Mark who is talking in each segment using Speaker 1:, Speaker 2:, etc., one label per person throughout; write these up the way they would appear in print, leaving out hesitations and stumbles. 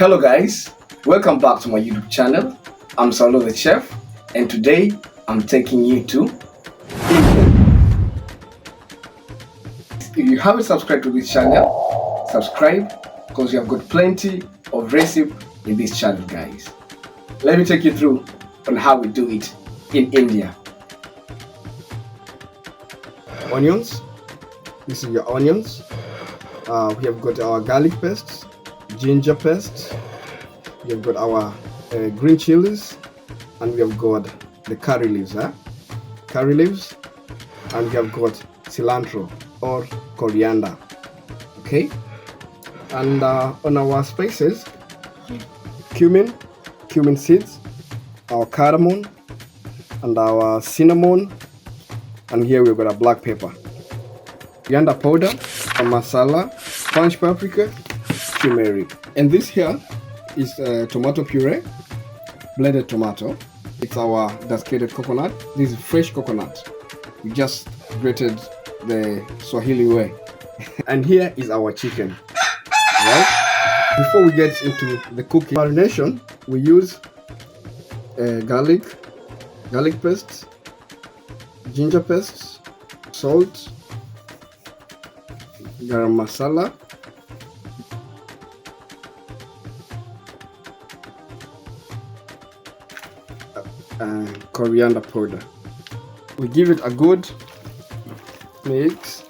Speaker 1: Hello guys, welcome back to my YouTube channel. I'm Saulothechef and today I'm taking you to India. If you haven't subscribed to this channel, subscribe because you have got plenty of recipe in this channel guys. Let me take you through on how we do it in India.
Speaker 2: Onions. This is your onions. We have got our garlic paste, ginger paste. We have got our green chilies, and we have got the curry leaves. Curry leaves, and we have got cilantro or coriander. Okay, and on our spices, cumin seeds, our cardamom, and our cinnamon, and here we've got a black pepper, coriander powder, a masala, punch paprika, turmeric, and this here is tomato puree, blended tomato. It's our desiccated coconut. This is fresh coconut. We just grated the Swahili way. And here is our chicken. Right? Before we get into the cooking marination, we use garlic paste, ginger paste, salt, garam masala, coriander powder. We give it a good mix.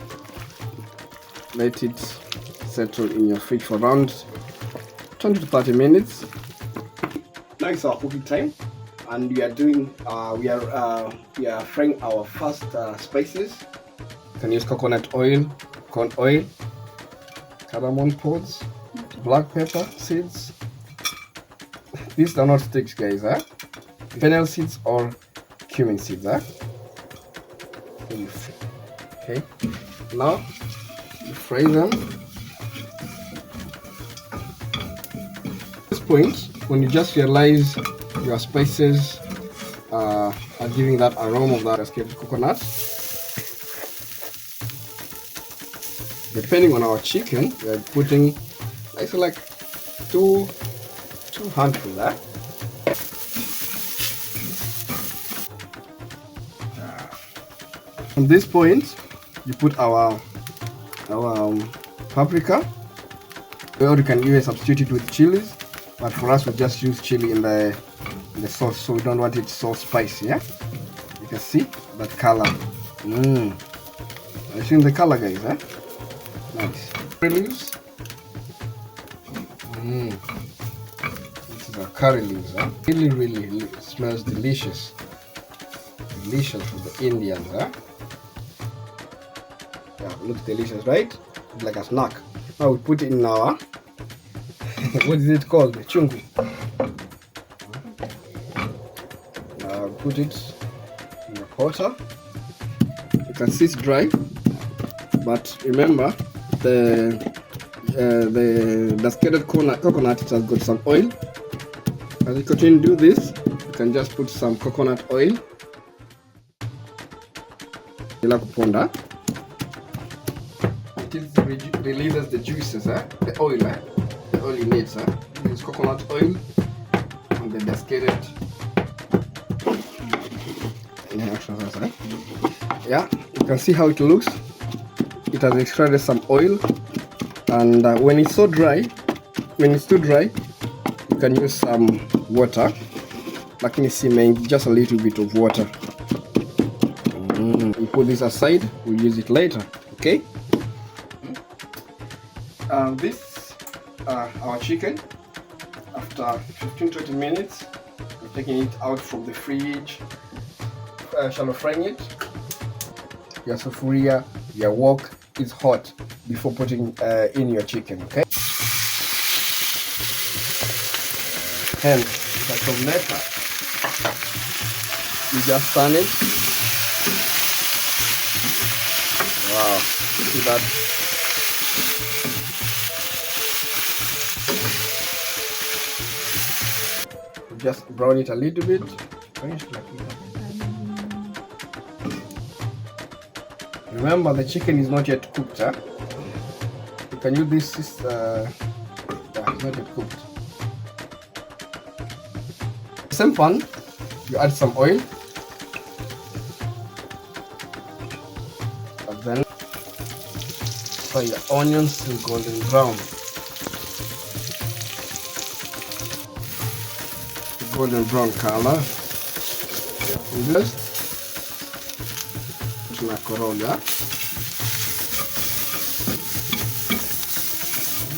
Speaker 2: Let it settle in your fridge for around 20 to 30 minutes. Now it's our cooking time, and we are doing we are frying our first spices. You can use coconut oil, corn oil, cardamom pods, black pepper seeds. These are not sticks, guys. Fennel seeds or cumin seeds. Okay, now you fry them. At this point, when you just realize your spices are giving that aroma of that escaped coconut, depending on our chicken, we are putting like two handfuls there. From this point, you put our paprika, or you can even substitute it with chilies, but for us we just use chili in the sauce, so we don't want it so spicy. Yeah, you can see that color. I see the color, guys. Nice. Curry leaves. This is our curry leaves. Really smells delicious. Delicious for the Indians. Yeah, looks delicious, right? It's like a snack. Now we put it in our what is it called? Chungu. Now put it in the water. You can see it's dry, but remember the desiccated coconut, it has got some oil. As you continue to do this, you can just put some coconut oil. It releases the juices, the oil you need. Use coconut oil and the desiccated. Yeah, you can see how it looks. It has extracted some oil, and when it's too dry, you can use some water. Like you see, just a little bit of water. We put this aside, we'll use it later. Okay, this our chicken. After 15-20 minutes, we're taking it out from the fridge, shallow frying it. Your sufuria, your wok is hot before putting in your chicken. Okay, and from later you just turn it. Wow, see that? Just brown it a little bit. Remember, the chicken is not yet cooked. You can use this. It's not yet cooked. same pan, you add some oil, and then fry your onions to golden brown. Golden brown color. Just tunakoroga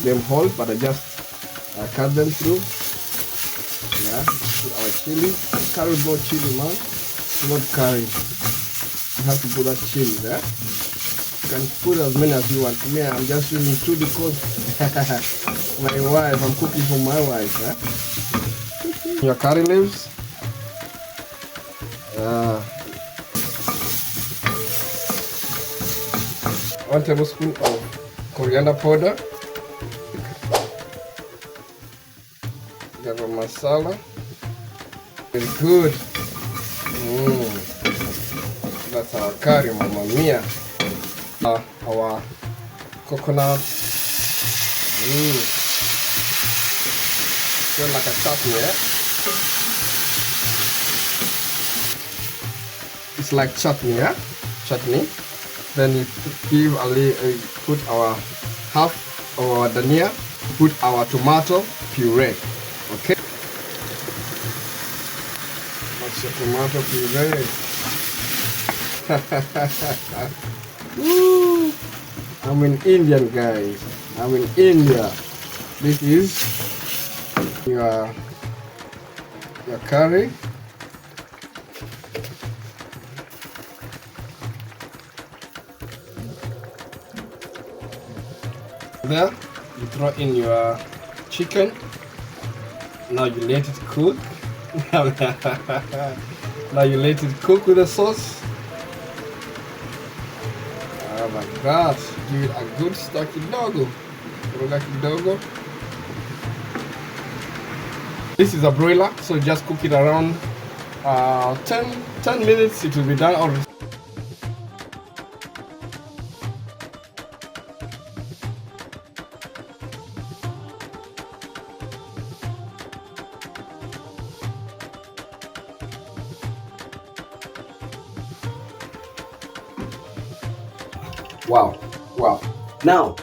Speaker 2: them whole, but I just cut them through. Yeah, put our chili. Curry is not chili, man. Not curry. You have to put that chili there. You can put as many as you want. For me, I'm just using 2 because my wife, I'm cooking for my wife. Your curry leaves. 1 tablespoon of coriander powder. Garam masala. Very good. That's our curry, Mama Mia. Our coconut. Feel like a chutney, eh? It's like chutney, yeah? Chutney. Then you put our half of our dhania, put our tomato puree. Okay? What's your tomato puree? Woo! I'm in Indian, guys. I'm in India. This is your curry. There, you throw in your chicken. Now you let it cook. Now you let it cook with the sauce. Oh my God! Give it a good stir kidogo. Kidogo. This is a broiler, so just cook it around 10 minutes. It will be done. Or wow. Now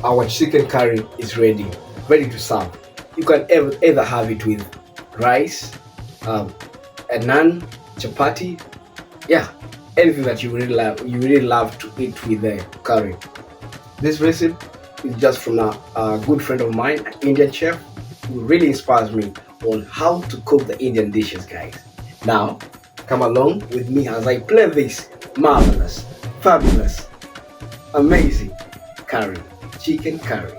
Speaker 2: our chicken curry is ready to serve. You can either have it with rice, a naan, chapati, yeah, anything that you really love to eat with the curry. This recipe is just from a good friend of mine, an Indian chef, who really inspires me on how to cook the Indian dishes, guys. Now, come along with me as I play this marvelous, fabulous, amazing curry, chicken curry.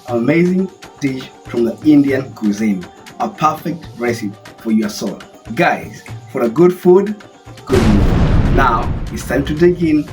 Speaker 2: Amazing dish from the Indian cuisine. A perfect recipe for your soul. Guys, for a good food, good mood. Now it's time to dig in